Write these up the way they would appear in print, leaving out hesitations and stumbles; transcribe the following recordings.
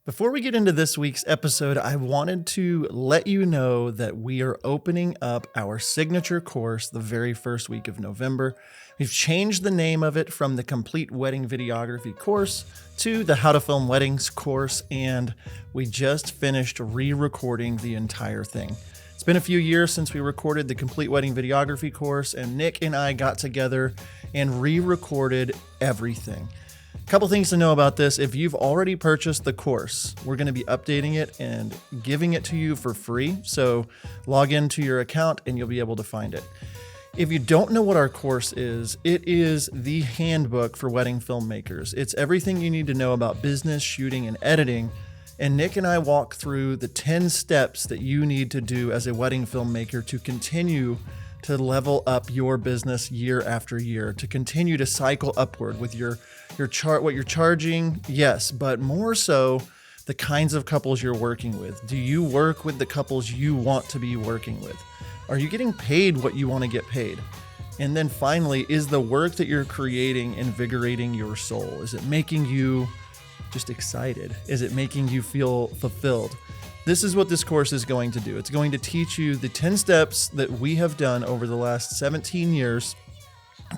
Before we get into this week's episode, I wanted to let you know that we are opening up our signature course the very first week of November. We've changed the name of it from the Complete Wedding Videography course to the How to Film Weddings course, and we just finished re-recording the entire thing. It's been a few years since we recorded the Complete Wedding Videography course, and Nick and I got together and re-recorded everything. A couple things to know about this. If you've already purchased the course, we're going to be updating it and giving it to you for free. So log into your account and you'll be able to find it. If you don't know what our course is, it is the handbook for wedding filmmakers. It's everything you need to know about business, shooting, and editing. And Nick and I walk through the 10 steps that you need to do as a wedding filmmaker to continue to level up your business year after year, to continue to cycle upward with your chart, what you're charging, yes, but more so the kinds of couples you're working with. Do you work with the couples you want to be working with? Are you getting paid what you want to get paid? And then finally, is the work that you're creating invigorating your soul? Is it making you just excited? Is it making you feel fulfilled? This is what this course is going to do. It's going to teach you the 10 steps that we have done over the last 17 years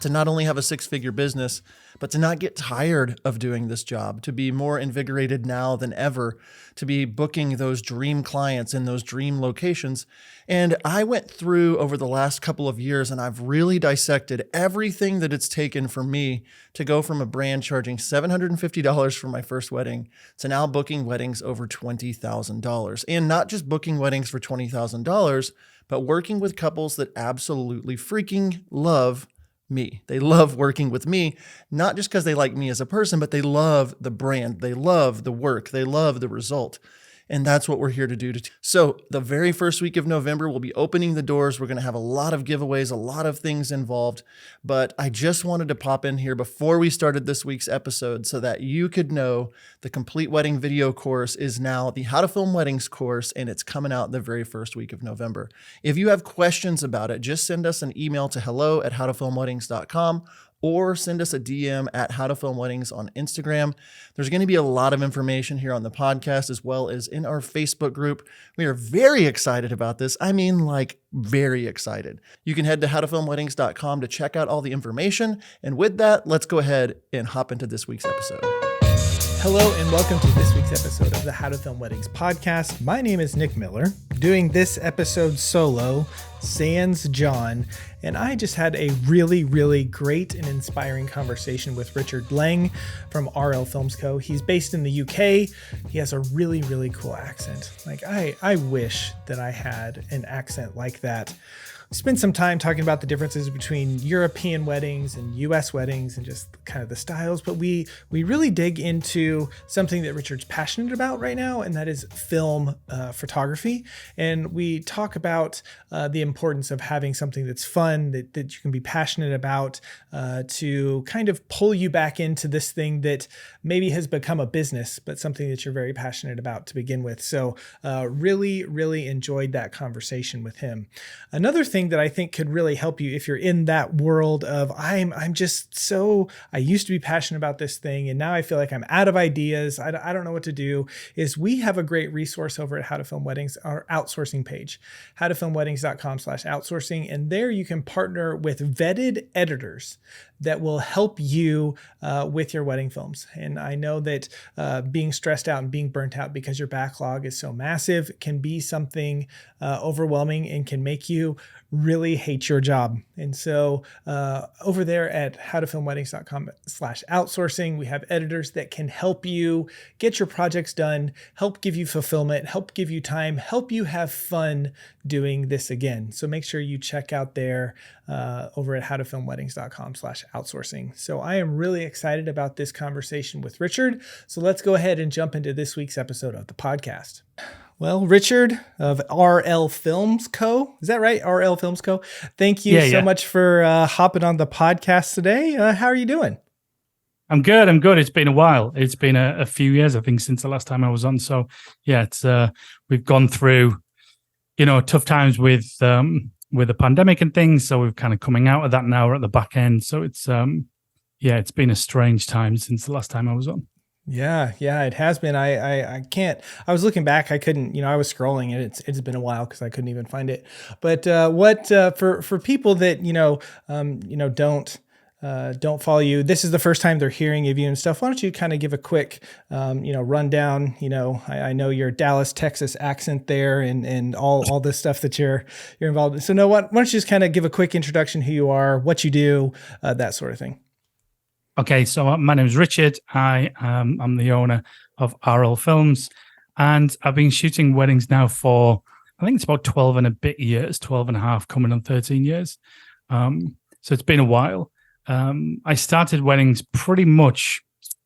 to not only have a six-figure business, but to not get tired of doing this job, to be more invigorated now than ever, to be booking those dream clients in those dream locations. And I went through over the last couple of years and I've really dissected everything that it's taken for me to go from a brand charging $750 for my first wedding to now booking weddings over $20,000. And not just booking weddings for $20,000, but working with couples that absolutely freaking love me. They love working with me, not just because they like me as a person, but they love the brand. They love the work. They love the result. And that's what we're here to do. So the very first week of November, we'll be opening the doors. We're going to have a lot of giveaways, a lot of things involved. But I just wanted to pop in here before we started this week's episode so that you could know the Complete Wedding Video course is now the How to Film Weddings course, and it's coming out the very first week of November. If you have questions about it, just send us an email to hello@howtofilmweddings.com or send us a DM at How to Film Weddings on Instagram. There's going to be a lot of information here on the podcast as well as in our Facebook group. We are very excited about this. I mean, like very excited. You can head to howtofilmweddings.com to check out all the information. And with that, let's go ahead and hop into this week's episode. Hello and welcome to this week's episode of the How to Film Weddings podcast. My name is Nick Miller, doing this episode solo, sans John, and I just had a really, really great and inspiring conversation with Richard Leng from RL Films Co. He's based in the UK. He has a really, really cool accent. Like I wish that I had an accent like that. We spent some time talking about the differences between European weddings and US weddings and just kind of the styles, but we really dig into something that Richard's passionate about right now, and that is film photography. And we talk about the importance of having something that's fun, that you can be passionate about, to kind of pull you back into this thing that maybe has become a business, but something that you're very passionate about to begin with. So really, really enjoyed that conversation with him. Another thing that I think could really help you if you're in that world of I used to be passionate about this thing and now I feel like I'm out of ideas, I don't know what to do, is we have a great resource over at How to Film Weddings, our outsourcing page, howtofilmweddings.com/outsourcing. And there you can partner with vetted editors that will help you with your wedding films. And I know that being stressed out and being burnt out because your backlog is so massive can be something overwhelming and can make you really hate your job. And so over there at howtofilmweddings.com/outsourcing, we have editors that can help you get your projects done, help give you fulfillment, help give you time, help you have fun doing this again. So make sure you check out there over at howtofilmweddings.com/outsourcing. So I am really excited about this conversation with Richard. So let's go ahead and jump into this week's episode of the podcast. Well, Richard of RL Films Co. Is that right? RL Films Co. Thank you so much for hopping on the podcast today. How are you doing? I'm good. It's been a while. It's been a few years, I think, since the last time I was on. So yeah, it's we've gone through, tough times with the pandemic and things. So we're kind of coming out of that now. We're at the back end. So it's it's been a strange time since the last time I was on. Yeah, it has been. I can't. I was looking back. I couldn't. I was scrolling, and it's been a while because I couldn't even find it. But what for people that don't follow you, this is the first time they're hearing of you and stuff. Why don't you kind of give a quick rundown? I know your Dallas, Texas accent there, and all this stuff that you're involved in. So why don't you just kind of give a quick introduction, who you are, what you do, that sort of thing. Okay, so my name is Richard. I'm the owner of RL Films, and I've been shooting weddings now for, I think it's about 12 and a bit years, 12 and a half, coming on 13 years. So it's been a while. I started weddings pretty much,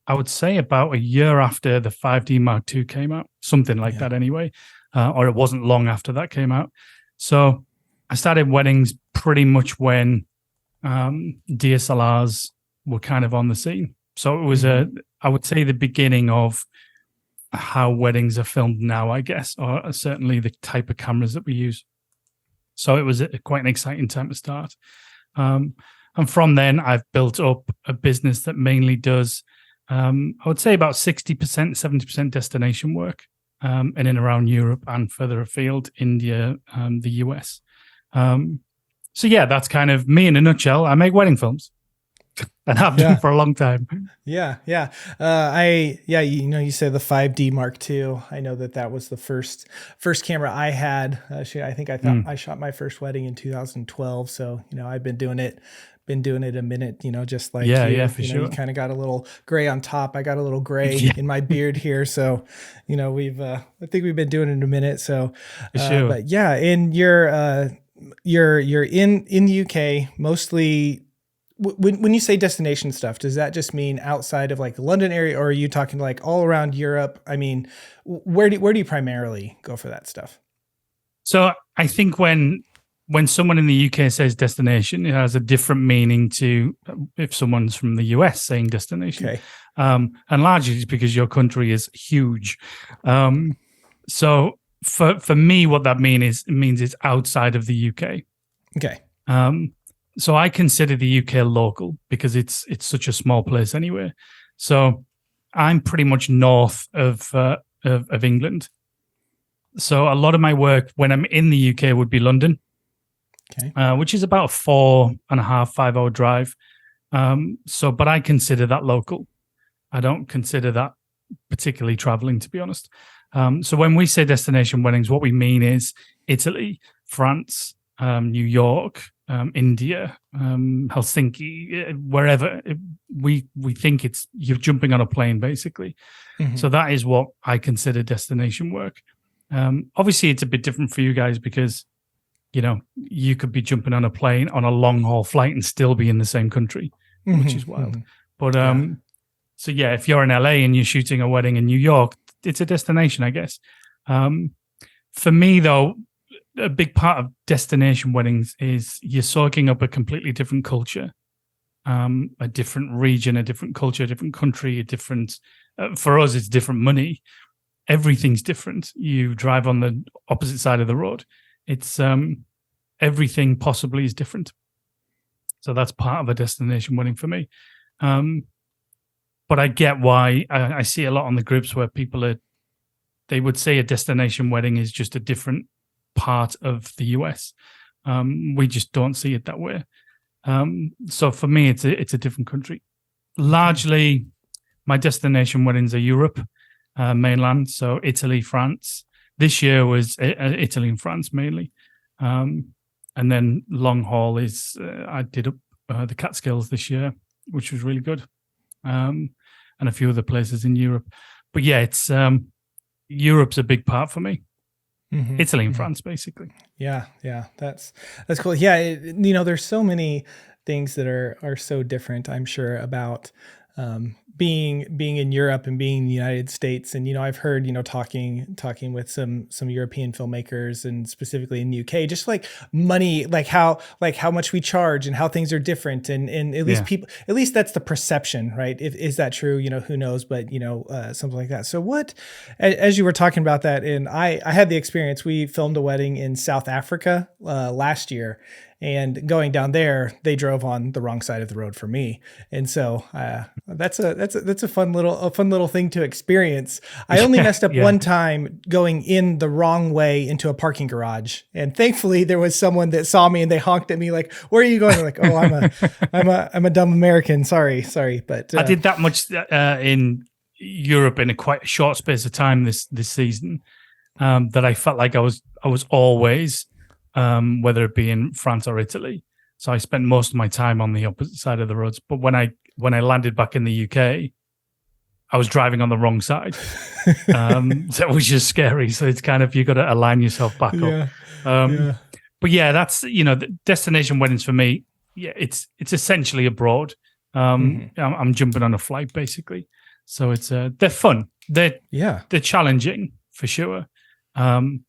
I would say, about a year after the 5D Mark II came out, something like that anyway, or it wasn't long after that came out. So I started weddings pretty much when DSLRs were kind of on the scene. So it was I would say the beginning of how weddings are filmed now, I guess, or certainly the type of cameras that we use. So it was quite an exciting time to start. And from then I've built up a business that mainly does, I would say about 60%, 70% destination work in and around Europe and further afield, India, the US. So yeah, that's kind of me in a nutshell. I make wedding films. And have done for a long time. Yeah. You say the 5D Mark II. I know that was the first camera I had. I think I shot my first wedding in 2012. So, I've been doing it a minute, just like you. For sure. You kind of got a little gray on top. I got a little gray in my beard here. So, I think we've been doing it a minute. So, sure. But yeah, and you're in the UK mostly. When you say destination stuff, does that just mean outside of like the London area, or are you talking like all around Europe? I mean, where do you primarily go for that stuff? So I think when someone in the UK says destination, it has a different meaning to if someone's from the US saying destination. Okay. And largely it's because your country is huge. So for me, what that means it's outside of the UK. Okay. So I consider the UK local because it's such a small place anyway. So I'm pretty much north of England. So a lot of my work when I'm in the UK would be London, which is about a 4.5, 5 hour drive. But I consider that local. I don't consider that particularly traveling, to be honest. So when we say destination weddings, what we mean is Italy, France, New York, India, Helsinki, wherever we think you're jumping on a plane, basically. Mm-hmm. So that is what I consider destination work. Obviously, it's a bit different for you guys because, you could be jumping on a plane on a long haul flight and still be in the same country, which is wild. But so yeah, if you're in LA and you're shooting a wedding in New York, it's a destination, I guess. For me, though, a big part of destination weddings is you're soaking up a completely different culture, a different region, a different culture, a different country, a different, for us, it's different money. Everything's different. You drive on the opposite side of the road. It's everything possibly is different. So that's part of a destination wedding for me. But I get why I see a lot on the groups where they would say a destination wedding is just a different part of the US. We just don't see it that way. So for me, it's a different country. Largely, my destination weddings are Europe, mainland, so Italy, France. This year was Italy and France mainly. And then long haul is I did up the Catskills this year, which was really good. And a few other places in Europe. But yeah, it's Europe's a big part for me. Mm-hmm. Italy and France, basically. Yeah, that's cool. Yeah, there's so many things that are so different, I'm sure, about being in Europe and being in the United States. And I've heard talking with some European filmmakers and specifically in the UK, just like money, like how much we charge and how things are different, and at least people, at least that's the perception, right? Is that true? Who knows? But something like that. So what, as you were talking about that, and I had the experience. We filmed a wedding in South Africa last year. and going down there, they drove on the wrong side of the road for me. And so that's a fun little thing to experience. I only messed up one time going in the wrong way into a parking garage, and thankfully there was someone that saw me and they honked at me like, "Where are you going?" I'm like, "Oh, I'm a dumb American. Sorry." But I did that much in Europe in a quite short space of time this season, that I felt like I was always, whether it be in France or Italy. So I spent most of my time on the opposite side of the roads. But when I landed back in the UK, I was driving on the wrong side. So it was just scary. So it's kind of, you got to align yourself back up. But yeah, that's, the destination weddings for me. Yeah, it's essentially abroad. I'm jumping on a flight basically. So it's they're fun. They're challenging for sure. And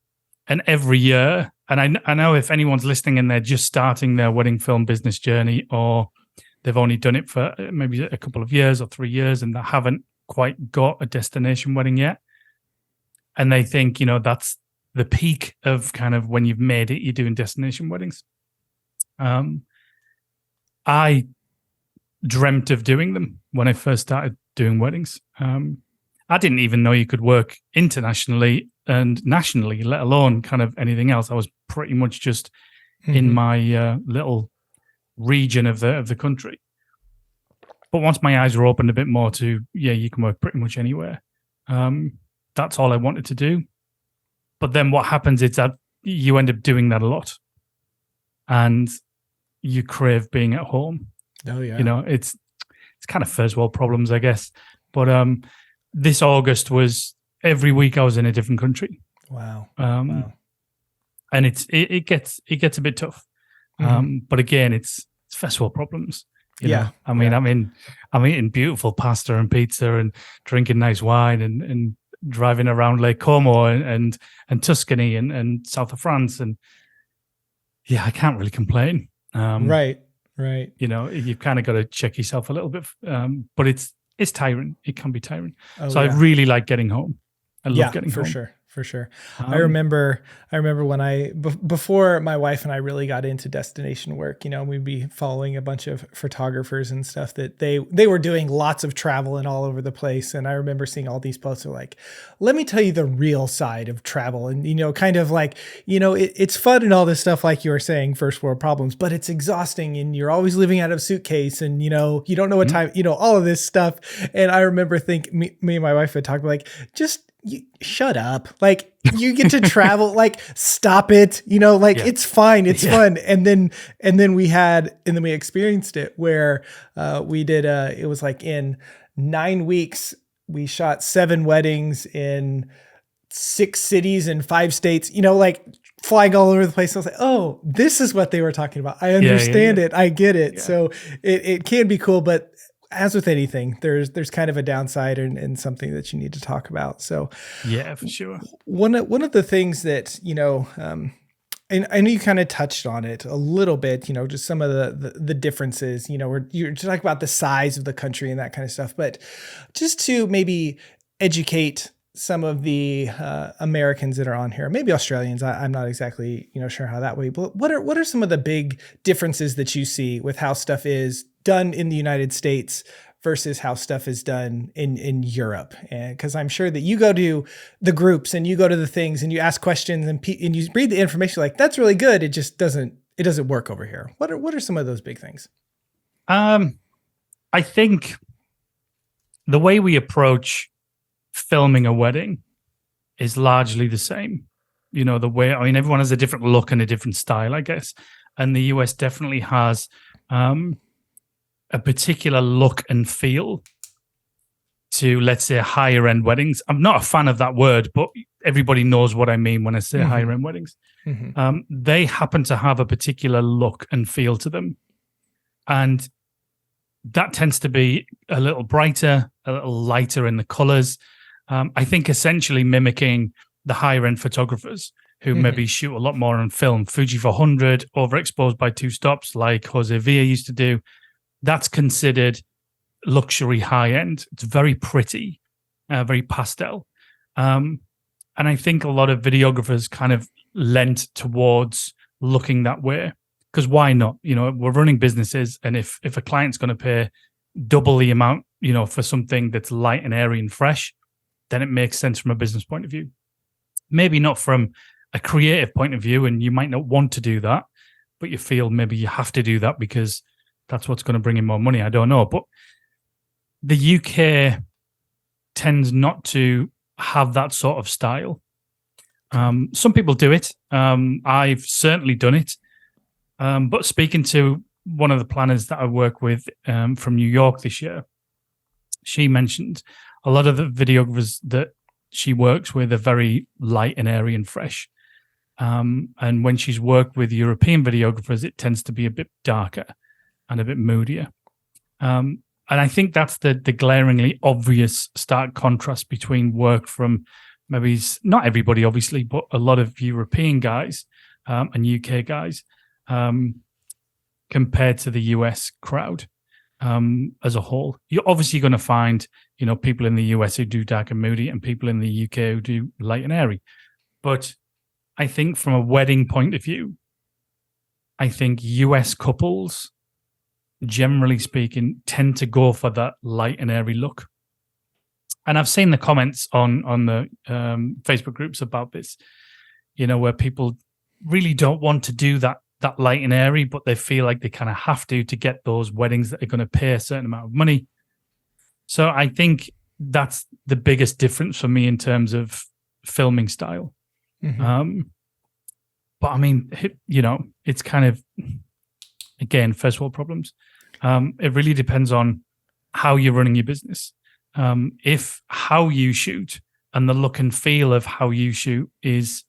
every year, and I know if anyone's listening and they're just starting their wedding film business journey, or they've only done it for maybe a couple of years or 3 years and they haven't quite got a destination wedding yet, and they think, that's the peak of kind of when you've made it, you're doing destination weddings. I dreamt of doing them when I first started doing weddings. I didn't even know you could work internationally and nationally, let alone kind of anything else. I was pretty much just in my little region of the country. But once my eyes were opened a bit more to, you can work pretty much anywhere. That's all I wanted to do. But then what happens is that you end up doing that a lot, and you crave being at home. Oh yeah. It's kind of first world problems, I guess. But this August was every week I was in a different country. Wow. And it gets a bit tough. But again, it's first world problems. You know? I mean, I'm eating beautiful pasta and pizza and drinking nice wine and driving around Lake Como and Tuscany and south of France, and I can't really complain. Right. You've kind of got to check yourself a little bit, but it's tiring. It can be tiring. I really like getting home. I love getting home. For sure. I remember when before my wife and I really got into destination work, we'd be following a bunch of photographers and stuff that they were doing lots of travel and all over the place. And I remember seeing all these posts like, let me tell you the real side of travel. And, kind of like, it's fun and all this stuff, like you were saying, first world problems, but it's exhausting and you're always living out of a suitcase and, you don't know what time, all of this stuff. And I remember me and my wife had talked like, just, shut up. Like, you get to travel, like, stop it, it's fine. It's fun. And then we experienced it where we did it was like in 9 weeks, we shot 7 weddings in 6 cities and 5 states, like flying all over the place. I was like, oh, this is what they were talking about. I understand it. I get it. So it can be cool, but as with anything, there's kind of a downside and something that you need to talk about. So yeah, for sure. One of the things that, and I know you kind of touched on it a little bit, just some of the differences, you're talking about the size of the country and that kind of stuff, but just to maybe educate some of the Americans that are on here, maybe Australians, I'm not exactly, sure how that way, but what are some of the big differences that you see with how stuff is done in the United States versus how stuff is done in Europe? And because I'm sure that you go to the groups and you go to the things and you ask questions and you read the information, like, that's really good. It just doesn't work over here. What are some of those big things? I think the way we approach filming a wedding is largely the same. The way, everyone has a different look and a different style, I guess. And the US definitely has a particular look and feel to, let's say, higher end weddings. I'm not a fan of that word, but everybody knows what I mean when I say higher end weddings. They happen to have a particular look and feel to them. And that tends to be a little brighter, a little lighter in the colors. I think essentially mimicking the higher end photographers who maybe shoot a lot more on film. Fuji 400, overexposed by 2 stops, like Jose Villa used to do. That's considered luxury high end. It's very pretty, very pastel. And I think a lot of videographers kind of lent towards looking that way. because why not? We're running businesses, and if a client's going to pay double the amount, for something that's light and airy and fresh, then it makes sense from a business point of view. Maybe not from a creative point of view, and you might not want to do that, but you feel maybe you have to do that because that's what's going to bring in more money. I don't know. But the UK tends not to have that sort of style. Some people do it. I've certainly done it. But speaking to one of the planners that I work with from New York this year, she mentioned a lot of the videographers that she works with are very light and airy and fresh. And when she's worked with European videographers, it tends to be a bit darker and a bit moodier. And I think that's the glaringly obvious stark contrast between work from maybe not everybody, obviously, but a lot of European guys and UK guys compared to the US crowd as a whole. You're obviously going to find, people in the US who do dark and moody and people in the UK who do light and airy. But I think from a wedding point of view, I think US couples, generally speaking, tend to go for that light and airy look. And I've seen the comments on the Facebook groups about this, where people really don't want to do that light and airy, but they feel like they kind of have to get those weddings that are going to pay a certain amount of money. So I think that's the biggest difference for me in terms of filming style. Mm-hmm. But I mean, it's kind of, again, first world problems. It really depends on how you're running your business. If how you shoot and the look and feel of how you shoot is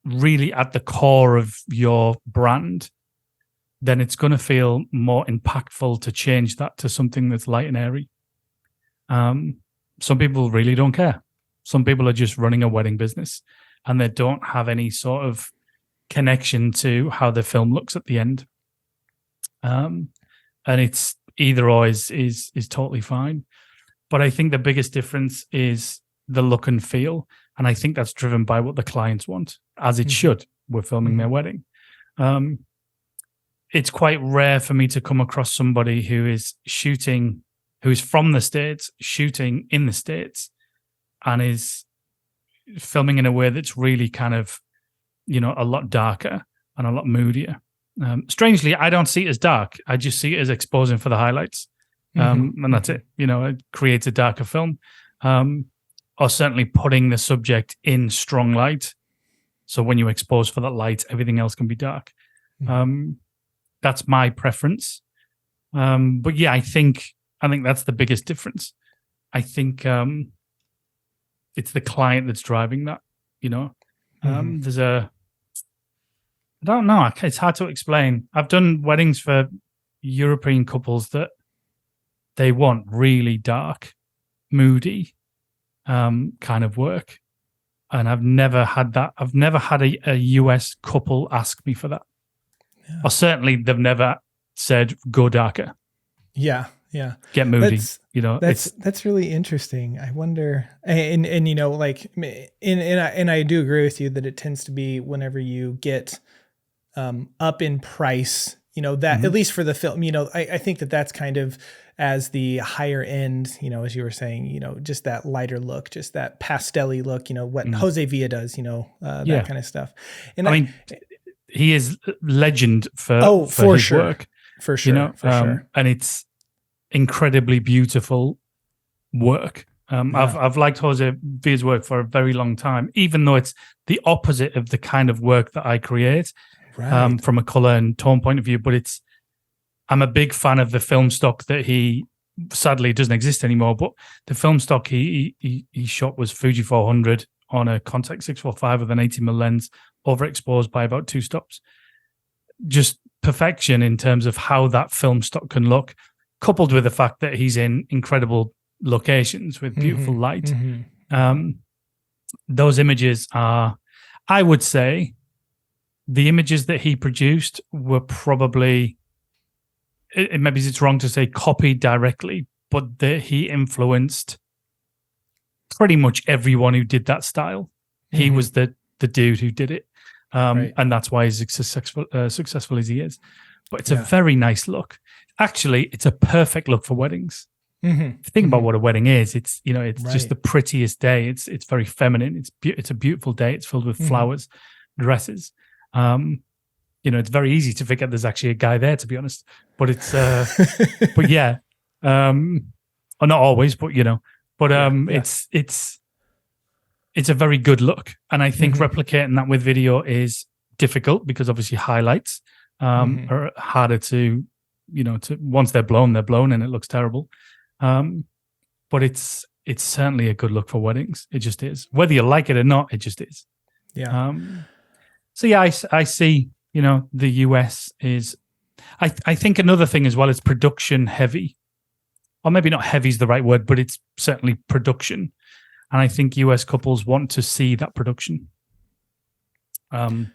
really at the core of your brand, then it's going to feel more impactful to change that to something that's light and airy. Some people really don't care. Some people are just running a wedding business and they don't have any sort of connection to how the film looks at the end. And it's either or is totally fine. But I think the biggest difference is the look and feel. And I think that's driven by what the clients want, as it should. We're filming their wedding. It's quite rare for me to come across somebody who is from the States, shooting in the States, and is filming in a way that's really kind of, a lot darker and a lot moodier. Strangely, I don't see it as dark. I just see it as exposing for the highlights. And that's it. It creates a darker film. Or certainly putting the subject in strong light. So when you expose for that light, everything else can be dark. That's my preference. But yeah, I think that's the biggest difference. I think it's the client that's driving that, I don't know. It's hard to explain. I've done weddings for European couples that they want really dark, moody kind of work. And I've never had that. I've never had a US couple ask me for that. Yeah. Or certainly they've never said, go darker. Yeah. Get moody. That's really interesting. I wonder, and I do agree with you that it tends to be whenever you get up in price, that at least for the film, I think that's kind of as the higher end, as you were saying, just that lighter look, just that pastel-y look, what Jose Villa does, that kind of stuff. And I mean, he is legend for his sure. work. For sure. For sure. And it's incredibly beautiful work. I've liked Jose Villa's work for a very long time, even though it's the opposite of the kind of work that I create. Right. From a color and tone point of view, but I'm a big fan of the film stock that he sadly doesn't exist anymore. But the film stock he shot was Fuji 400 on a Contax 645 with an 80mm lens, overexposed by about 2 stops. Just perfection in terms of how that film stock can look, coupled with the fact that he's in incredible locations with beautiful light. Those images are, I would say, the images that he produced were probably, maybe it's wrong to say copied directly, but he influenced pretty much everyone who did that style. He was the dude who did it. And that's why he's successful as he is. But it's a very nice look. Actually, it's a perfect look for weddings. If you think about what a wedding is, it's just the prettiest day. It's very feminine. It's a beautiful day. It's filled with flowers, dresses. It's very easy to forget there's actually a guy there, to be honest. But it's but yeah. Or not always, but it's a very good look. And I think replicating that with video is difficult because obviously highlights are harder to once they're blown and it looks terrible. But it's certainly a good look for weddings. It just is. Whether you like it or not, it just is. Yeah. I see, the US is, I think another thing as well is production heavy. Or maybe not heavy is the right word, but it's certainly production. And I think US couples want to see that production. I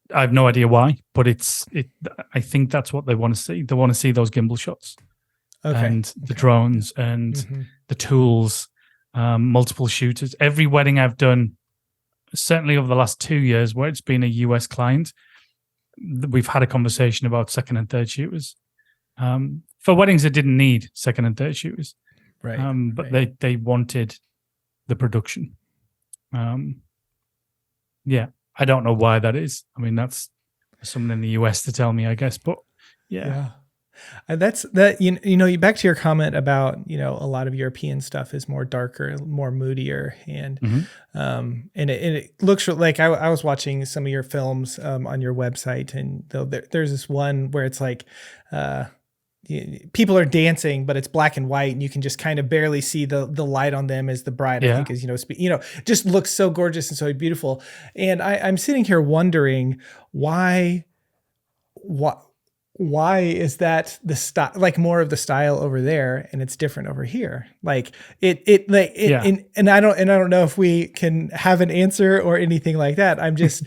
have no idea why, but I think that's what they want to see. They want to see those gimbal shots and the drones and the tools, multiple shooters. Every wedding I've done, certainly over the last 2 years where it's been a US client, we've had a conversation about second and third shooters. For weddings that didn't need second and third shooters, right? But they wanted the production. I don't know why that is. I mean, that's someone in the US to tell me, I guess. But yeah. That's that. Back to your comment about a lot of European stuff is more darker, more moodier, and it looks like I was watching some of your films on your website, and there's this one where it's like. People are dancing, but it's black and white, and you can just kind of barely see the light on them as the bride. I think is just looks so gorgeous and so beautiful. And I'm sitting here wondering why is that the style, like more of the style over there, and it's different over here? And I don't know if we can have an answer or anything like that. I'm just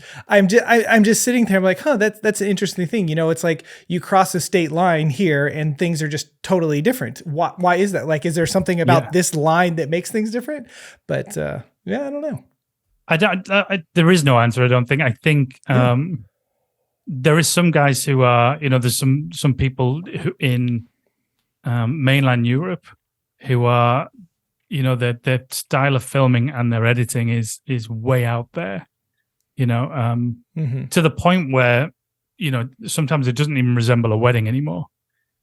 sitting there. I'm like, that's an interesting thing. It's like you cross a state line here, and things are just totally different. Why is that? Like, is there something about this line that makes things different? But I don't know. There is no answer. I don't think. I think. There is some guys who are, there's some people who in mainland Europe who are, their style of filming and their editing is way out there, to the point where, sometimes it doesn't even resemble a wedding anymore,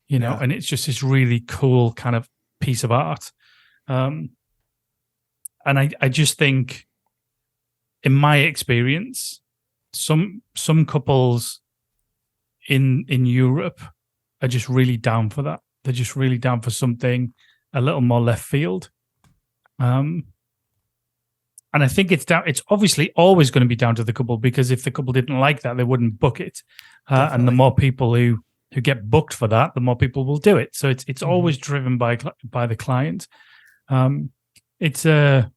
and it's just this really cool kind of piece of art. And I just think, in my experience, some couples in Europe are just really down for that. They're just really down for something a little more left field. And I think it's obviously always going to be down to the couple, because if the couple didn't like that, they wouldn't book it. And the more people who get booked for that, the more people will do it. So it's always driven by the client. It's a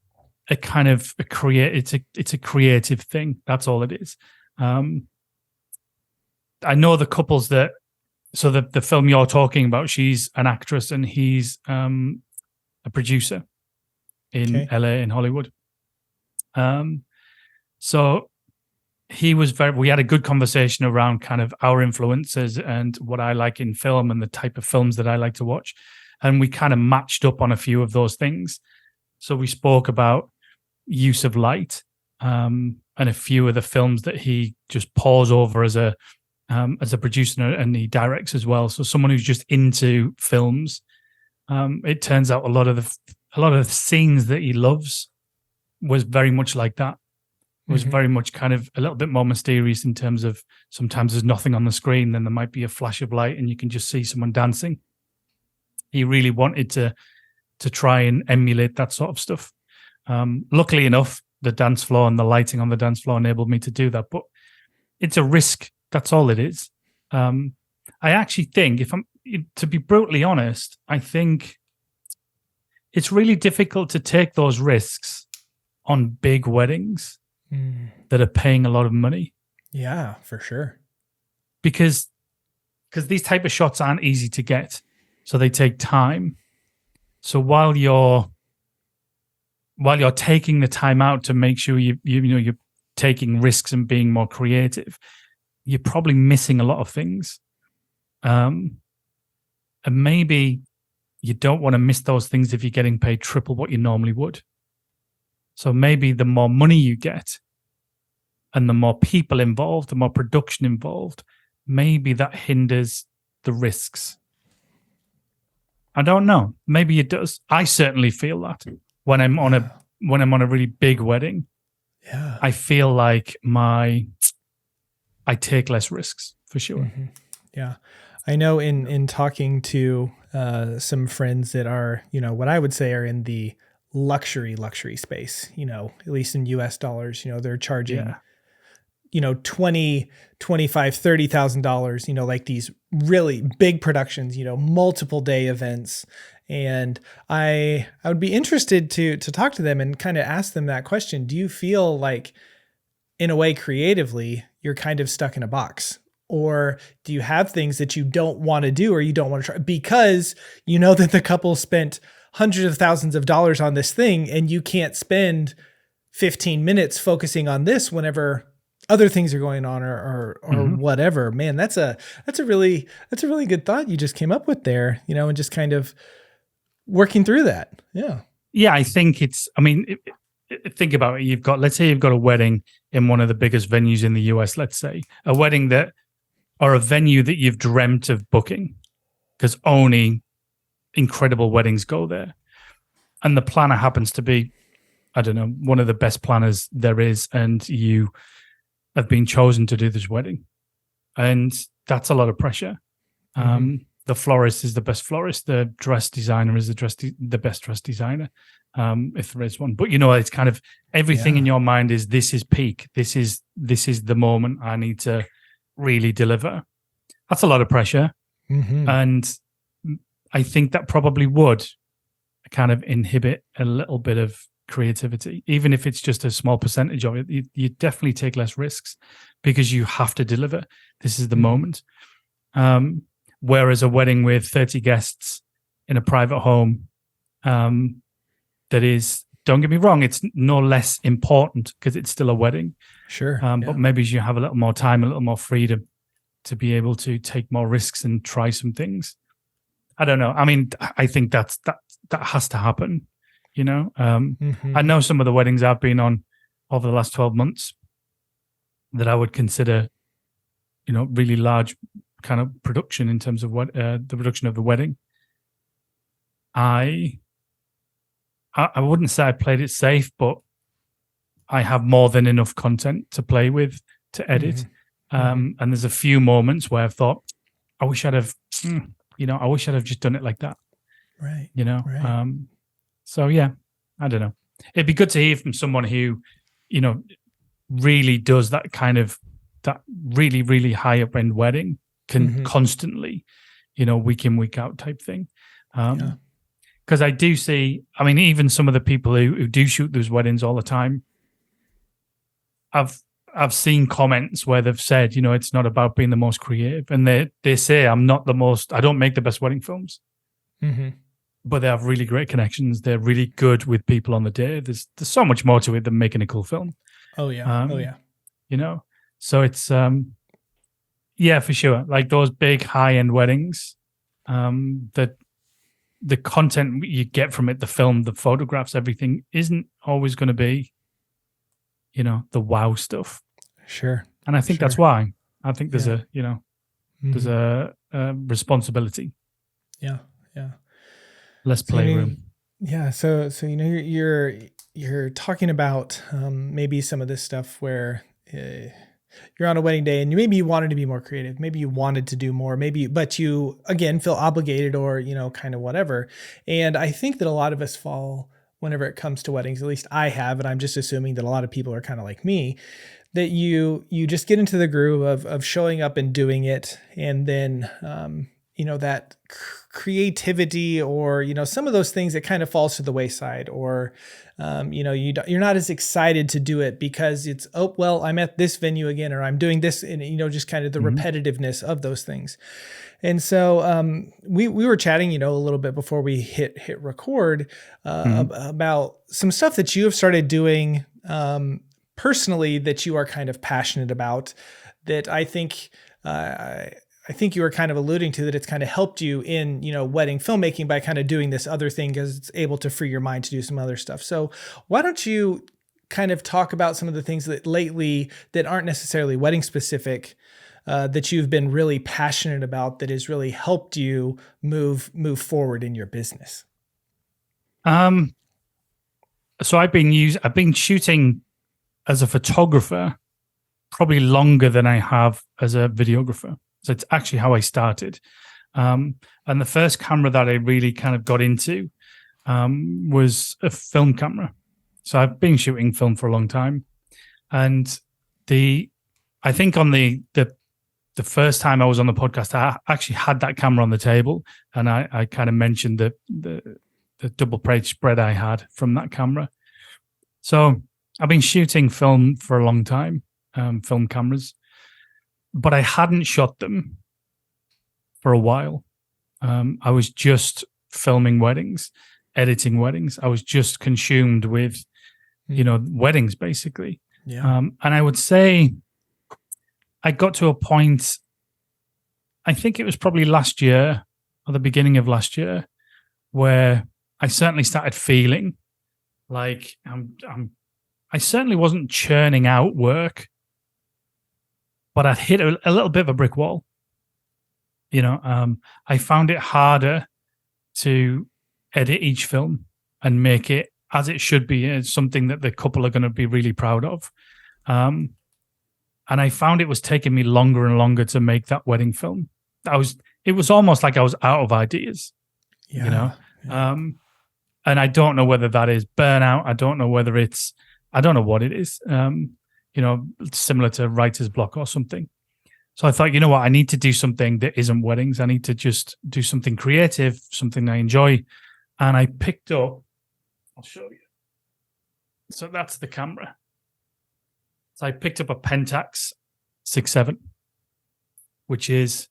kind of it's a creative thing. That's all it is. I know the couples the film you're talking about, she's an actress and he's a producer in LA, in Hollywood. So we had a good conversation around kind of our influences and what I like in film and the type of films that I like to watch. And we kind of matched up on a few of those things. So we spoke about use of light, and a few of the films that he just pours over as a producer, and he directs as well. So someone who's just into films, it turns out a lot of the scenes that he loves was very much like that. It was very much kind of a little bit more mysterious in terms of sometimes there's nothing on the screen, then there might be a flash of light and you can just see someone dancing. He really wanted to try and emulate that sort of stuff. Luckily enough, the dance floor and the lighting on the dance floor enabled me to do that, but it's a risk. That's all it is. I actually think, to be brutally honest, I think it's really difficult to take those risks on big weddings that are paying a lot of money. Yeah, for sure. Because these type of shots aren't easy to get, so they take time. So while you're taking the time out to make sure you're taking risks and being more creative, you're probably missing a lot of things. And maybe you don't want to miss those things if you're getting paid triple what you normally would. So maybe the more money you get and the more people involved, the more production involved, maybe that hinders the risks. I don't know. Maybe it does. I certainly feel that when I'm on a really big wedding. Yeah. I feel like I take less risks for sure. Mm-hmm. Yeah. I know in talking to some friends that are, what I would say are in the luxury space, at least in US dollars, they're charging, $20,000, $25,000, $30,000, like these really big productions, multiple day events. And I would be interested to talk to them and kind of ask them that question. Do you feel like, in a way, creatively, you're kind of stuck in a box? Or do you have things that you don't want to do or you don't want to try because you know that the couple spent hundreds of thousands of dollars on this thing and you can't spend 15 minutes focusing on this whenever other things are going on or whatever? Man, that's a really good thought you just came up with there, and just kind of working through that. Yeah. Yeah. I think think about it. Let's say you've got a wedding in one of the biggest venues in the US, let's say a wedding or a venue that you've dreamt of booking because only incredible weddings go there. And the planner happens to be, I don't know, one of the best planners there is. And you have been chosen to do this wedding. And that's a lot of pressure. Mm-hmm. The florist is the best florist. The dress designer is the best dress designer, if there is one. But it's kind of everything in your mind is this is peak. This is the moment I need to really deliver. That's a lot of pressure, and I think that probably would kind of inhibit a little bit of creativity, even if it's just a small percentage of it. You definitely take less risks because you have to deliver. This is the moment. Whereas a wedding with 30 guests in a private home, that is, don't get me wrong, it's no less important because it's still a wedding. Sure. But maybe you have a little more time, a little more freedom to be able to take more risks and try some things. I don't know. I mean, I think that has to happen, I know some of the weddings I've been on over the last 12 months that I would consider, really large kind of production in terms of what the production of the wedding. I wouldn't say I played it safe, but I have more than enough content to play with, to edit. And there's a few moments where I've thought, I wish I'd have just done it like that. Right. Right. So yeah, I don't know. It'd be good to hear from someone who, really does that kind of, that really, really high up end wedding can constantly, week in, week out type thing. Because I do see, even some of the people who do shoot those weddings all the time, I've seen comments where they've said, it's not about being the most creative. And they say, I don't make the best wedding films. But they have really great connections. They're really good with people on the day. There's so much more to it than making a cool film. Oh, yeah. So it's, yeah, for sure. Like those big high-end weddings, that the content you get from it, the film, the photographs, everything isn't always going to be, the wow stuff. Sure. And I think that's why. I think there's there's a responsibility. Yeah. Yeah. Less playroom. Yeah. So you're talking about maybe some of this stuff where you're on a wedding day and maybe you wanted to be more creative. Maybe you wanted to do more, but you again feel obligated or, kind of whatever. And I think that a lot of us fall whenever it comes to weddings, at least I have, and I'm just assuming that a lot of people are kind of like me, that you just get into the groove of showing up and doing it. And then, that creativity or, some of those things that kind of falls to the wayside or, you're not as excited to do it because it's, I'm at this venue again, or I'm doing this and, just kind of the repetitiveness of those things. And so we were chatting, a little bit before we hit record about some stuff that you have started doing personally that you are kind of passionate about that I think you were kind of alluding to, that it's kind of helped you in, wedding filmmaking by kind of doing this other thing because it's able to free your mind to do some other stuff. So why don't you kind of talk about some of the things that lately that aren't necessarily wedding specific, that you've been really passionate about that has really helped you move forward in your business? So I've been shooting as a photographer probably longer than I have as a videographer. So it's actually how I started. And the first camera that I really kind of got into was a film camera. So I've been shooting film for a long time. And I think on the first time I was on the podcast, I actually had that camera on the table, and I kind of mentioned the double page spread I had from that camera. So I've been shooting film for a long time, film cameras, but I hadn't shot them for a while. I was just filming weddings, editing weddings. I was just consumed with, weddings basically. Yeah. And I would say I got to a point, I think it was probably last year or the beginning of last year, where I certainly started feeling like I certainly wasn't churning out work, but I'd hit a little bit of a brick wall. I found it harder to edit each film and make it as it should be, as something that the couple are going to be really proud of. And I found it was taking me longer and longer to make that wedding film. It was almost like I was out of ideas, Yeah. and I don't know whether that is burnout. I don't know what it is, similar to writer's block or something. So I thought, you know what, I need to do something that isn't weddings. I need to just do something creative, something I enjoy. And I picked up, I'll show you. So that's the camera. So I picked up a Pentax 6.7, which is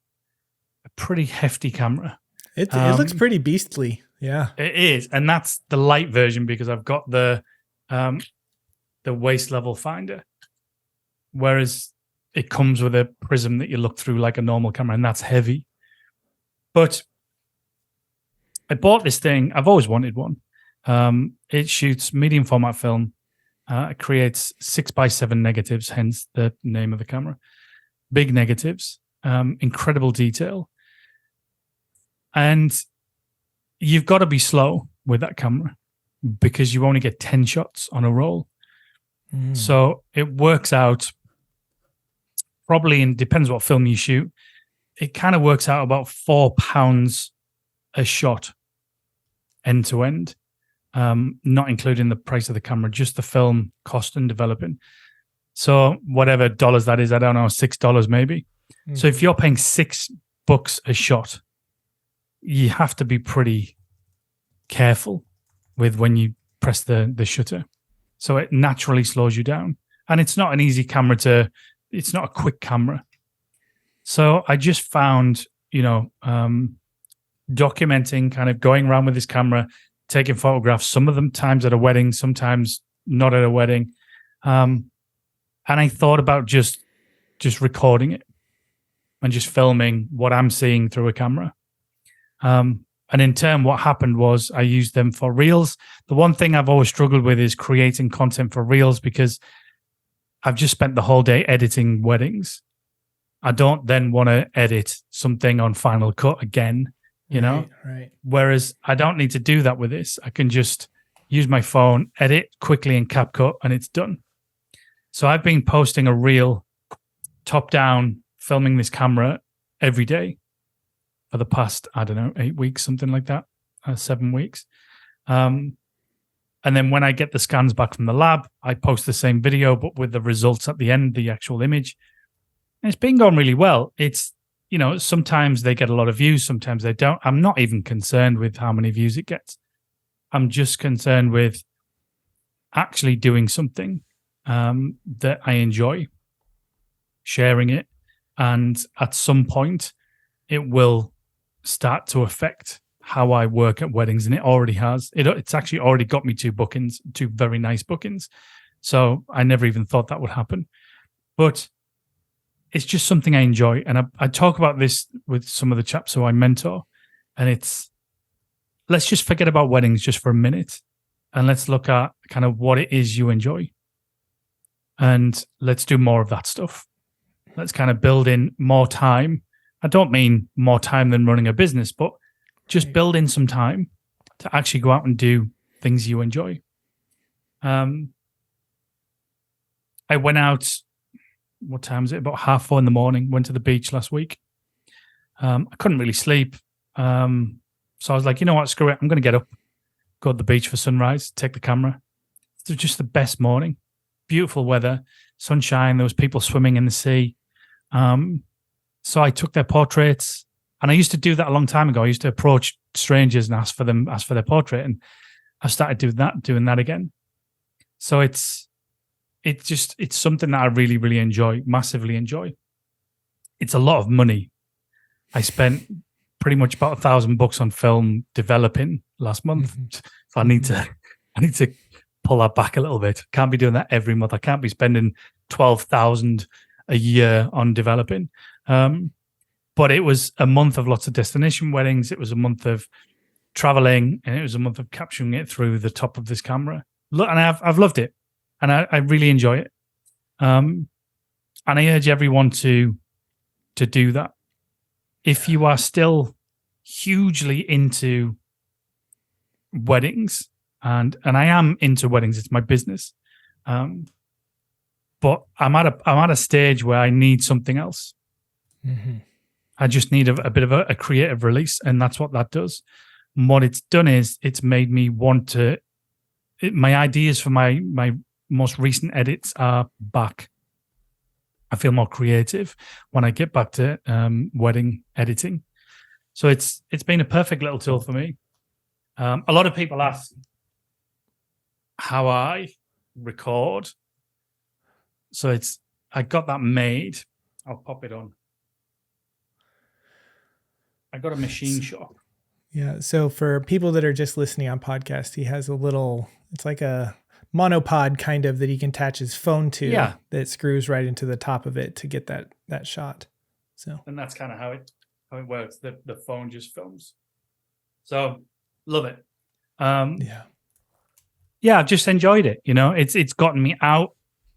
a pretty hefty camera. It looks pretty beastly. Yeah, it is. And that's the light version because I've got the waist level finder, whereas it comes with a prism that you look through like a normal camera, and that's heavy. But I bought this thing. I've always wanted one. It shoots medium format film. It creates 6x7 negatives, hence the name of the camera. Big negatives, incredible detail. And you've got to be slow with that camera because you only get 10 shots on a roll. So it works out probably, and depends what film you shoot, it kind of works out about £4 a shot end to end, not including the price of the camera, just the film cost and developing. So whatever dollars that is, I don't know, $6 maybe. So if you're paying $6 a shot, you have to be pretty careful with when you press the shutter. So it naturally slows you down. And it's not an easy camera it's not a quick camera. So I just found, documenting, kind of going around with this camera, taking photographs, some of them times at a wedding, sometimes not at a wedding. And I thought about just recording it and just filming what I'm seeing through a camera. And in turn, what happened was I used them for reels. The one thing I've always struggled with is creating content for reels because I've just spent the whole day editing weddings. I don't then want to edit something on Final Cut again, Right. Whereas I don't need to do that with this. I can just use my phone, edit quickly in CapCut, and it's done. So I've been posting a reel top down, filming this camera every day for the past, 8 weeks, something like that, 7 weeks. And then when I get the scans back from the lab, I post the same video, but with the results at the end, the actual image. And it's been going really well. It's, sometimes they get a lot of views, sometimes they don't. I'm not even concerned with how many views it gets. I'm just concerned with actually doing something that I enjoy, sharing it. And at some point, it will start to affect how I work at weddings, and it already has. It's actually already got me 2 bookings, 2 very nice bookings. So I never even thought that would happen. But it's just something I enjoy. And I talk about this with some of the chaps who I mentor. And it's, let's just forget about weddings just for a minute. And let's look at kind of what it is you enjoy. And let's do more of that stuff. Let's kind of build in more time. I don't mean more time than running a business, but just build in some time to actually go out and do things you enjoy. I went out, what time was it? About 4:30 in the morning, went to the beach last week. I couldn't really sleep. So I was like, you know what, screw it. I'm going to get up, go to the beach for sunrise, take the camera. It was just the best morning. Beautiful weather, sunshine. There was people swimming in the sea. So I took their portraits, and I used to do that a long time ago. I used to approach strangers and ask for their portrait, and I started doing that again. So it's something that I really, really enjoy, massively enjoy. It's a lot of money. I spent pretty much about $1,000 on film developing last month. So I need to pull that back a little bit. Can't be doing that every month. I can't be spending $12,000 a year on developing. But it was a month of lots of destination weddings. It was a month of traveling, and it was a month of capturing it through the top of this camera. Look, and I've loved it, and I really enjoy it. And I urge everyone to do that. If you are still hugely into weddings, and I am into weddings, it's my business. But I'm at a stage where I need something else. Mm-hmm. I just need a bit of a creative release, and that's what that does. And what it's done is it's made me want to. My ideas for my most recent edits are back. I feel more creative when I get back to wedding editing. So it's been a perfect little tool for me. A lot of people ask how I record. So I got that made. I'll pop it on. I got a machine shop. Yeah. So for people that are just listening on podcast, he has it's like a monopod kind of that he can attach his phone to. Yeah. That screws right into the top of it to get that shot. So. And that's kind of how it works. The phone just films. So love it. Yeah, I've just enjoyed it. You know, it's gotten me out,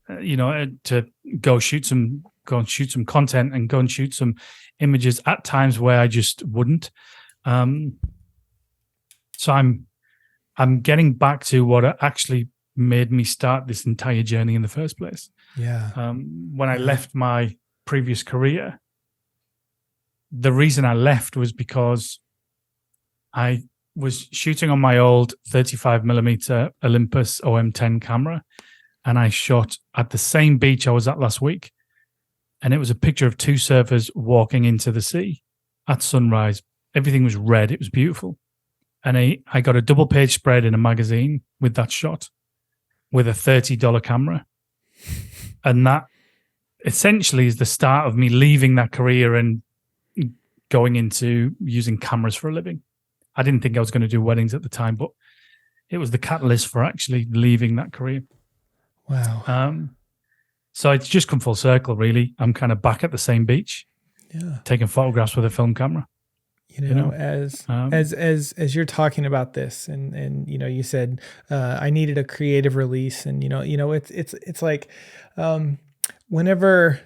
to go shoot some content and go and shoot some images at times where I just wouldn't. So I'm getting back to what actually made me start this entire journey in the first place. Yeah. When I left my previous career, the reason I left was because I was shooting on my old 35mm Olympus OM10 camera, and I shot at the same beach I was at last week. And it was a picture of two surfers walking into the sea at sunrise. Everything was red. It was beautiful. And I got a double page spread in a magazine with that shot with a $30 camera. And that essentially is the start of me leaving that career and going into using cameras for a living. I didn't think I was going to do weddings at the time, but it was the catalyst for actually leaving that career. Wow. So it's just come full circle, really. I'm kind of back at the same beach, taking photographs with a film camera. As you're talking about this, and you said I needed a creative release, and it's like whenever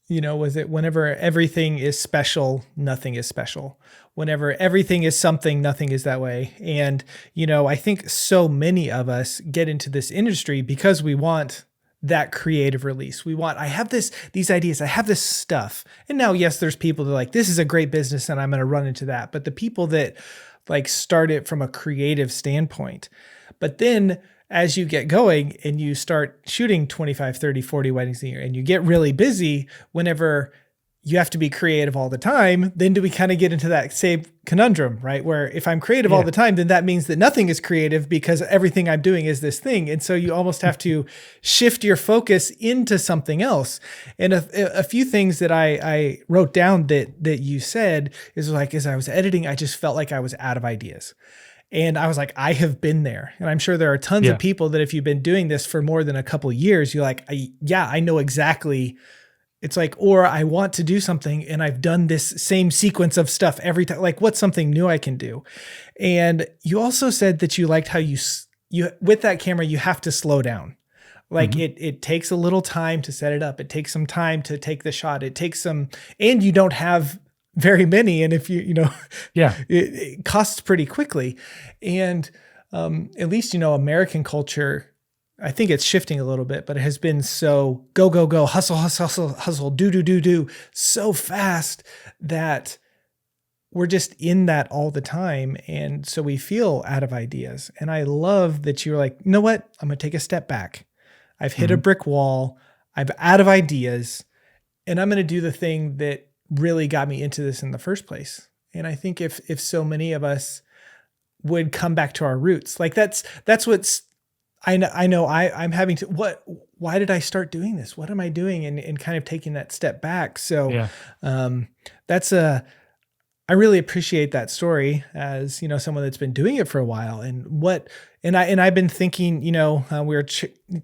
whenever everything is special, nothing is special. Whenever everything is something, nothing is that way. And I think so many of us get into this industry because we want that creative release. I have these ideas, I have this stuff. And now, yes, there's people that are like, this is a great business and I'm going to run into that. But the people that like start it from a creative standpoint, but then as you get going and you start shooting 25, 30, 40 weddings a year and you get really busy, whenever you have to be creative all the time, then do we kind of get into that same conundrum, right? Where if I'm creative all the time, then that means that nothing is creative because everything I'm doing is this thing. And so you almost have to shift your focus into something else. And a few things that I wrote down that you said is like, as I was editing, I just felt like I was out of ideas. And I was like, I have been there. And I'm sure there are tons of people that if you've been doing this for more than a couple of years, you're like, I know exactly. It's like, or I want to do something and I've done this same sequence of stuff every time. Like, what's something new I can do? And you also said that you liked how you with that camera, you have to slow down. Like it takes a little time to set it up. It takes some time to take the shot. It takes and you don't have very many. And if it costs pretty quickly. And at least, American culture, I think it's shifting a little bit, but it has been so go, go, go, hustle, hustle, hustle, hustle, do so fast that we're just in that all the time. And so we feel out of ideas. And I love that you're like, you know what? I'm going to take a step back. I've hit a brick wall. I'm out of ideas, and I'm going to do the thing that really got me into this in the first place. And I think if so many of us would come back to our roots, like that's what's, I know I'm having to, why did I start doing this? What am I doing? And kind of taking that step back. So I really appreciate that story as, someone that's been doing it for a while. And I've been thinking, we were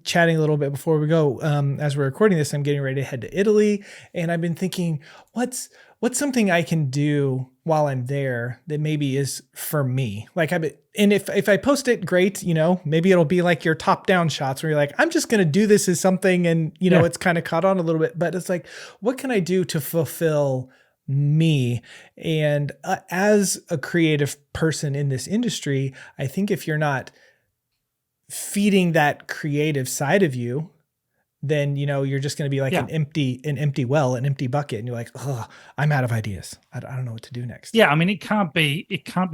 chatting a little bit before we go, as we're recording this, I'm getting ready to head to Italy. And I've been thinking, what's something I can do while I'm there that maybe is for me? Like and if I post it, great, maybe it'll be like your top down shots where you're like, I'm just going to do this as something. And, it's kind of caught on a little bit, but it's like, what can I do to fulfill me? And as a creative person in this industry, I think if you're not feeding that creative side of you, then, you're just going to be like an empty well, an empty bucket. And you're like, oh, I'm out of ideas. I don't know what to do next. Yeah. I mean, it can't be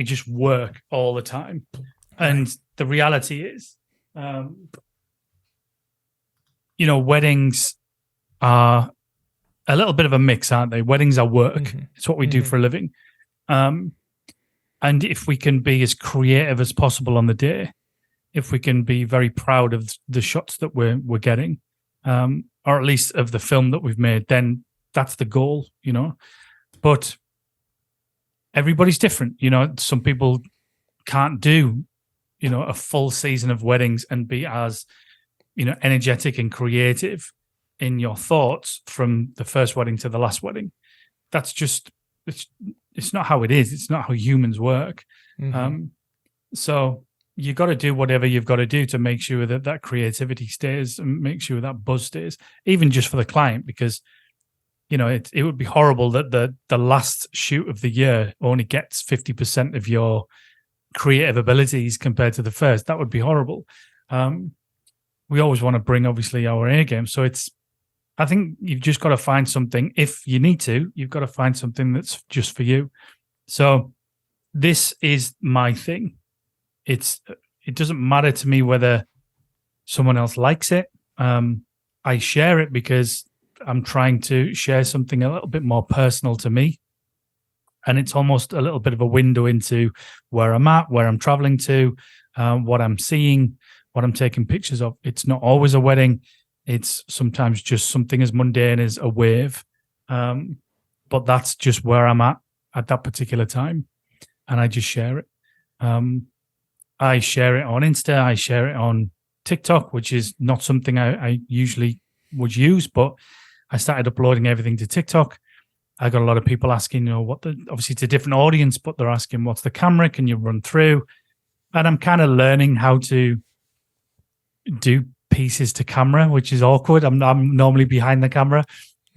just work all the time. And the reality is, weddings are a little bit of a mix, aren't they? Weddings are work. It's what we do for a living. And if we can be as creative as possible on the day, if we can be very proud of the shots that we're getting, or at least of the film that we've made, then that's the goal, But everybody's different. Some people can't do, a full season of weddings and be as, energetic and creative in your thoughts from the first wedding to the last wedding. That's just, it's not how it is. It's not how humans work. So you got to do whatever you've got to do to make sure that creativity stays and make sure that buzz stays, even just for the client, because, it would be horrible that the last shoot of the year only gets 50% of your creative abilities compared to the first. That would be horrible. We always want to bring, obviously, our A game. So I think you've just got to find something. If you need to, you've got to find something that's just for you. So this is my thing. It doesn't matter to me whether someone else likes it. I share it because I'm trying to share something a little bit more personal to me. And it's almost a little bit of a window into where I'm at, where I'm traveling to, what I'm seeing, what I'm taking pictures of. It's not always a wedding. It's sometimes just something as mundane as a wave. But that's just where I'm at that particular time. And I just share it. I share it on Insta. I share it on TikTok, which is not something I usually would use, but I started uploading everything to TikTok. I got a lot of people asking, obviously it's a different audience, but they're asking, what's the camera? Can you run through? And I'm kind of learning how to do pieces to camera, which is awkward. I'm normally behind the camera.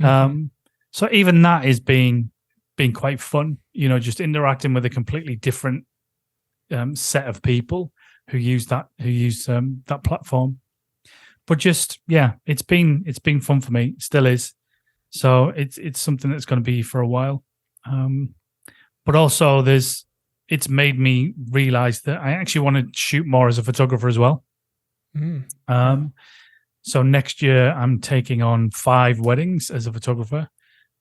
So even that is being quite fun, just interacting with a completely different set of people who use that platform. But just, it's been fun for me. It still is. So it's something that's going to be for a while. But also it's made me realize that I actually want to shoot more as a photographer as well. So next year I'm taking on 5 weddings as a photographer.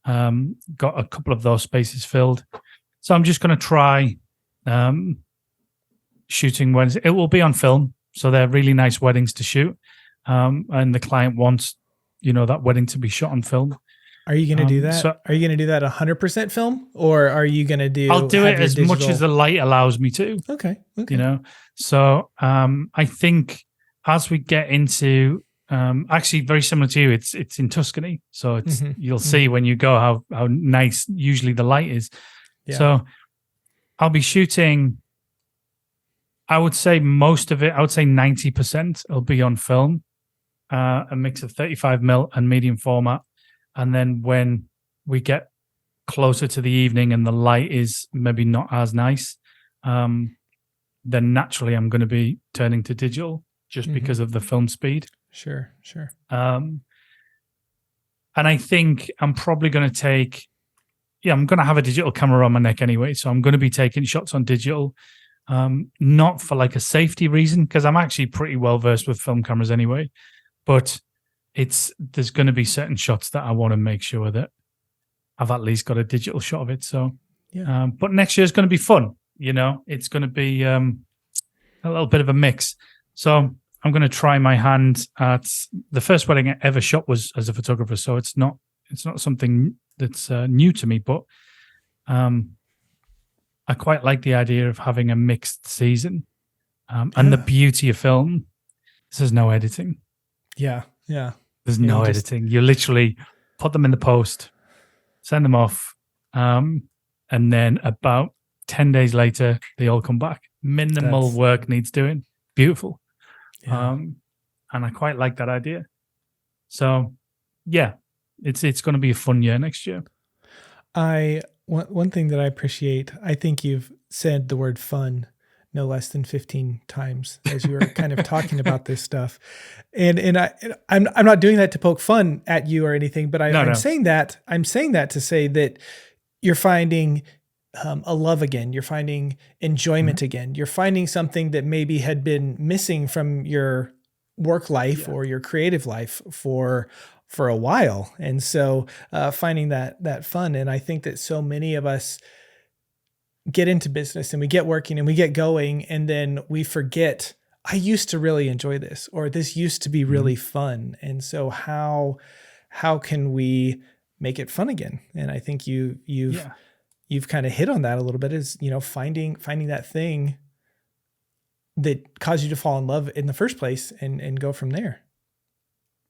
Got a couple of those spaces filled. So I'm just going to try shooting weddings. It will be on film. So they're really nice weddings to shoot. And the client wants, that wedding to be shot on film. Are you going to do that? So are you going to do that 100% film, or are you going to do? I'll do it as much as the light allows me to. Okay. So I think as we get into actually very similar to you, it's in Tuscany, so it's you'll see when you go how nice usually the light is. Yeah. So I'll be shooting. I would say most of it. I would say 90% will be on film, a mix of 35mm and medium format. And then when we get closer to the evening and the light is maybe not as nice, then naturally I'm going to be turning to digital just because of the film speed. Sure. And I think I'm probably going to I'm going to have a digital camera on my neck anyway. So I'm going to be taking shots on digital, not for like a safety reason, because I'm actually pretty well versed with film cameras anyway, but there's going to be certain shots that I want to make sure that I've at least got a digital shot of it. So, but next year is going to be fun. It's going to be a little bit of a mix. So I'm going to try my hand at the first wedding I ever shot was as a photographer. So it's not something that's new to me, but I quite like the idea of having a mixed season. And the beauty of film, there's no editing. Yeah. There's no editing. You literally put them in the post, send them off, and then about 10 days later, they all come back. Minimal work needs doing. Beautiful. Yeah. And I quite like that idea. So, yeah, it's going to be a fun year next year. One thing that I appreciate, I think you've said the word fun no less than 15 times as you were kind of talking about this stuff. And I'm not doing that to poke fun at you or anything, but I'm saying that to say that you're finding a love again. You're finding enjoyment again. You're finding something that maybe had been missing from your work life or your creative life for a while. And so finding that fun. And I think that so many of us get into business and we get working and we get going, and then we forget, I used to really enjoy this, or this used to be really fun. And so how can we make it fun again? And I think you've kind of hit on that a little bit, is, finding that thing that caused you to fall in love in the first place and go from there.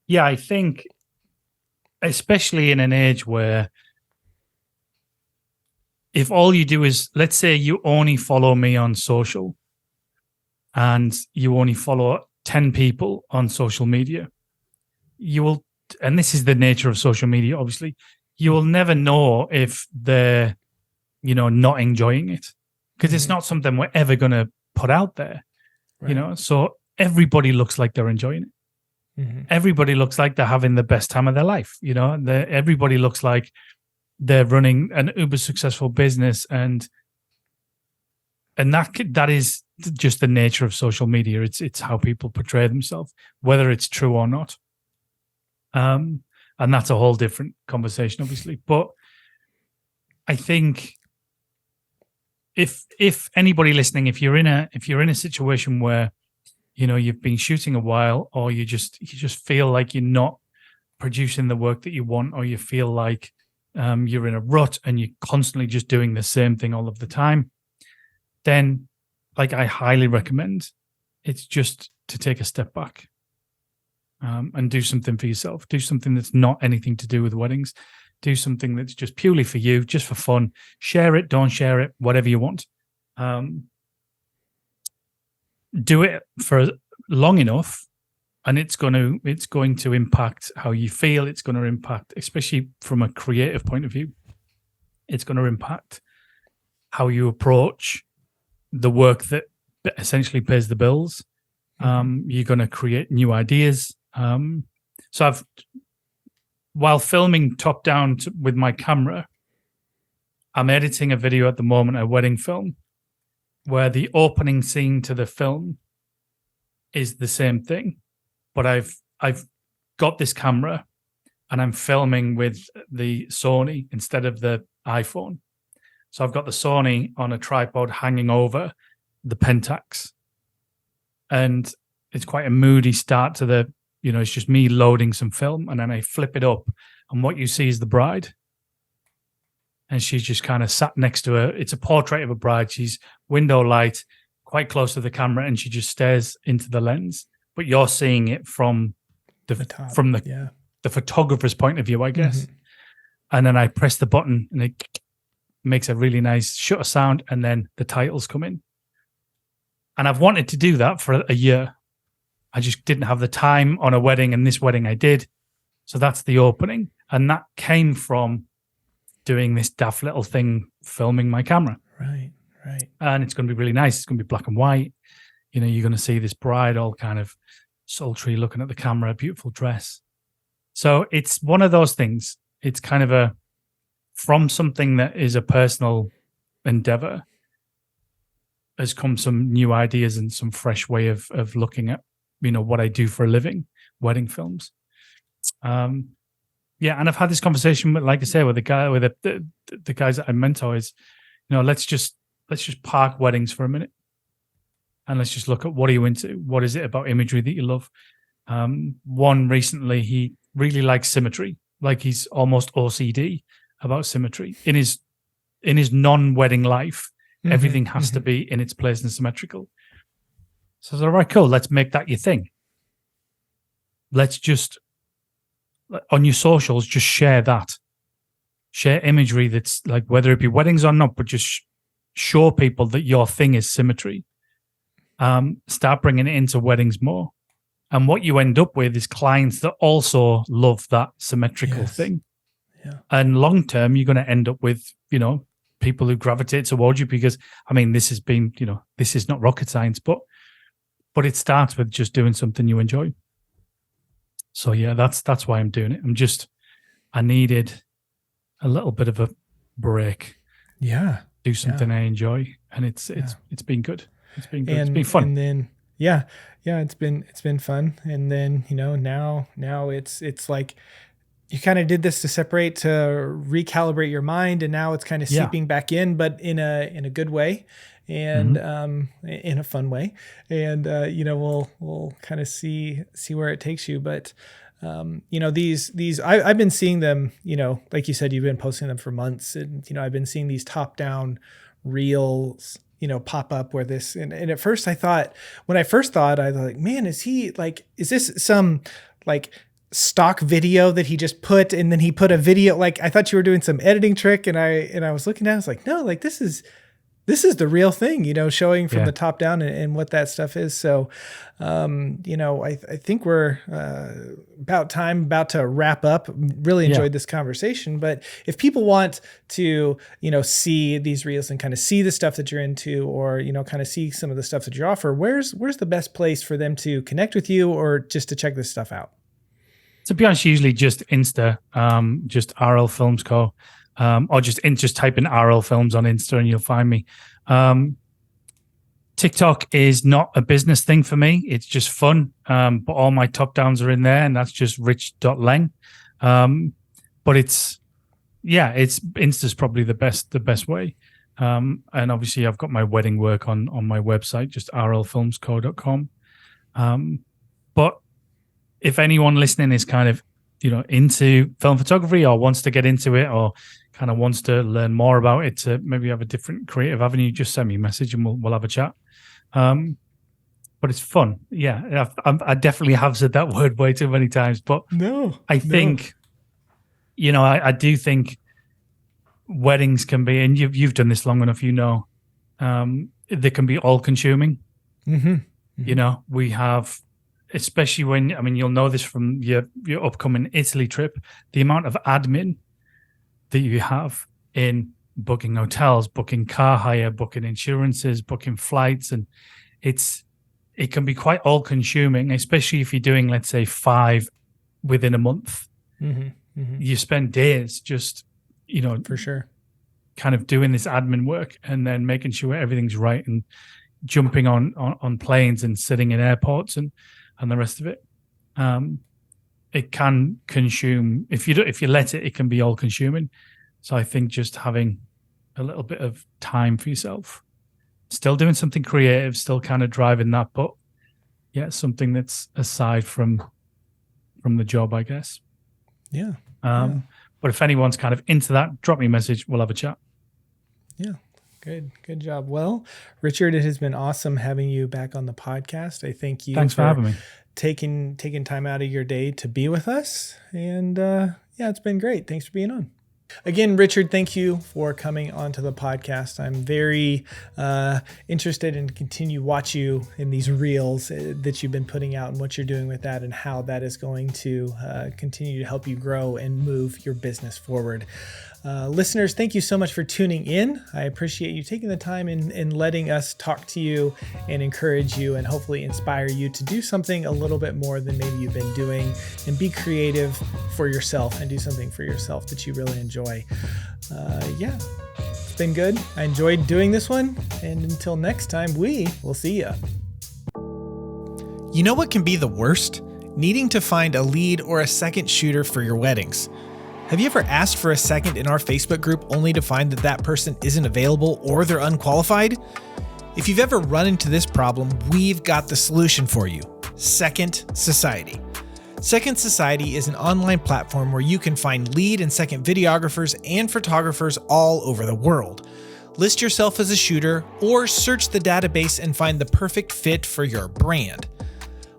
Yeah, I think especially in an age where if all you do is, let's say you only follow me on social and you only follow 10 people on social media, you will, and this is the nature of social media, obviously, you will never know if they're, not enjoying it, because it's not something we're ever going to put out there, right. So everybody looks like they're enjoying it. Everybody looks like they're having the best time of their life. Everybody looks like they're running an uber successful business, and that is just the nature of social media. It's how people portray themselves, whether it's true or not. And that's a whole different conversation, obviously. But I think if anybody listening, if you're in a situation where you've been shooting a while, or you just feel like you're not producing the work that you want, or you feel like you're in a rut and you're constantly just doing the same thing all of the time, then I highly recommend it's just to take a step back and do something for yourself. Do something that's not anything to do with weddings. Do something that's just purely for you, just for fun. Share it, don't share it, whatever you want. Do it for long enough, and it's going to impact how you feel. It's going to impact, especially from a creative point of view, it's going to impact how you approach the work that essentially pays the bills. You're going to create new ideas. So while filming top down with my camera, I'm editing a video at the moment, a wedding film, where the opening scene to the film is the same thing, but I've got this camera and I'm filming with the Sony instead of the iPhone. So I've got the Sony on a tripod hanging over the Pentax, and it's quite a moody start to the, it's just me loading some film, and then I flip it up and what you see is the bride. And she's just kind of sat next to her. It's a portrait of a bride. She's window light, quite close to the camera, and she just stares into the lens. But you're seeing it from the photographer's point of view, I guess. Mm-hmm. And then I press the button, and it makes a really nice shutter sound, and then the titles come in. And I've wanted to do that for a year. I just didn't have the time on a wedding, and this wedding I did. So that's the opening. And that came from doing this daft little thing, filming my camera. Right. And it's going to be really nice. It's going to be black and white. You know, you're going to see this bride all kind of sultry looking at the camera, beautiful dress. So it's one of those things. It's kind of from something that is a personal endeavor has come some new ideas and some fresh way of looking at, you know, what I do for a living, wedding films. Yeah, and I've had this conversation with, like I say, with the guys that I mentor is, you know, let's just park weddings for a minute, and let's just look at what are you into? What is it about imagery that you love? One recently, he really likes symmetry, like he's almost OCD about symmetry in his non-wedding life. Mm-hmm. Everything has to be in its place and symmetrical. So I was like, all right, cool. Let's make that your thing. Let's just, on your socials, just share that. Share imagery that's like, whether it be weddings or not, but just show people that your thing is symmetry. Start bringing it into weddings more. And what you end up with is clients that also love that symmetrical thing. Yeah. And long term, you're going to end up with, you know, people who gravitate towards you because, I mean, this has been, you know, this is not rocket science, but it starts with just doing something you enjoy. So yeah, that's why I'm doing it. I needed a little bit of a break. Yeah. Do something I enjoy. And it's been good. It's been good. It's been fun. And then it's been fun. And then, you know, now it's like you kind of did this to separate, to recalibrate your mind, and now it's kind of seeping back in, but in a good way, and in a fun way. And you know, we'll kind of see where it takes you. But you know, these I've been seeing them, you know, like you said, you've been posting them for months, and you know, I've been seeing these top-down reels, you know, pop up where this, and at first I thought, I was like, man, is this some like stock video that he just put, and then he put a video, like I thought you were doing some editing trick, and I was looking at it, I was like, no, like this is the real thing, you know, showing from the top down and what that stuff is. So, you know, I think we're about to wrap up. Really enjoyed this conversation, but if people want to, you know, see these reels and kind of see the stuff that you're into, or, you know, kind of see some of the stuff that you offer, where's the best place for them to connect with you, or just to check this stuff out? To be honest, usually just Insta, just RL Films Co. Or just type in RL Films on Insta and you'll find me. TikTok is not a business thing for me. It's just fun. But all my top downs are in there, and that's just rich.leng. But it's Insta's probably the best way. And obviously I've got my wedding work on my website, just rlfilmsco.com. But if anyone listening is kind of, you know, into film photography or wants to get into it, or kind of wants to learn more about it, to maybe have a different creative avenue, just send me a message and we'll have a chat. But it's fun. Yeah, I definitely have said that word way too many times, but I think, you know, I do think weddings can be, and you've done this long enough, you know, they can be all consuming. Mm-hmm. Mm-hmm. You know, we have, especially when, I mean, you'll know this from your upcoming Italy trip, the amount of admin that you have in booking hotels, booking car hire, booking insurances, booking flights. And it can be quite all consuming, especially if you're doing, let's say, 5 within a month. Mm-hmm. Mm-hmm. You spend days just, you know, for sure, kind of doing this admin work and then making sure everything's right and jumping on planes and sitting in airports and the rest of it. It can consume, if you let it can be all consuming. So I think just having a little bit of time for yourself, still doing something creative, still kind of driving that, but yeah, something that's aside from the job, I guess. Yeah. But if anyone's kind of into that, drop me a message. We'll have a chat. Yeah. Good job. Well, Richard, it has been awesome having you back on the podcast. I thank you. Thanks for having me. Taking time out of your day to be with us. And it's been great. Thanks for being on. Again, Richard, thank you for coming onto the podcast. I'm very interested in continue watch you in these reels that you've been putting out and what you're doing with that and how that is going to continue to help you grow and move your business forward. Listeners, thank you so much for tuning in. I appreciate you taking the time and letting us talk to you and encourage you and hopefully inspire you to do something a little bit more than maybe you've been doing and be creative for yourself and do something for yourself that you really enjoy. It's been good. I enjoyed doing this one. And until next time, we will see you. You know what can be the worst? Needing to find a lead or a second shooter for your weddings. Have you ever asked for a second in our Facebook group only to find that person isn't available or they're unqualified? If you've ever run into this problem, we've got the solution for you. Second Society. Second Society is an online platform where you can find lead and second videographers and photographers all over the world. List yourself as a shooter or search the database and find the perfect fit for your brand.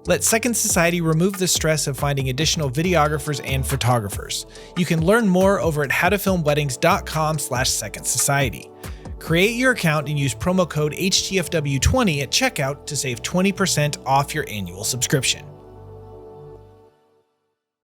Let Second Society remove the stress of finding additional videographers and photographers. You can learn more over at howtofilmweddings.com/Second Society. Create your account and use promo code HTFW20 at checkout to save 20% off your annual subscription.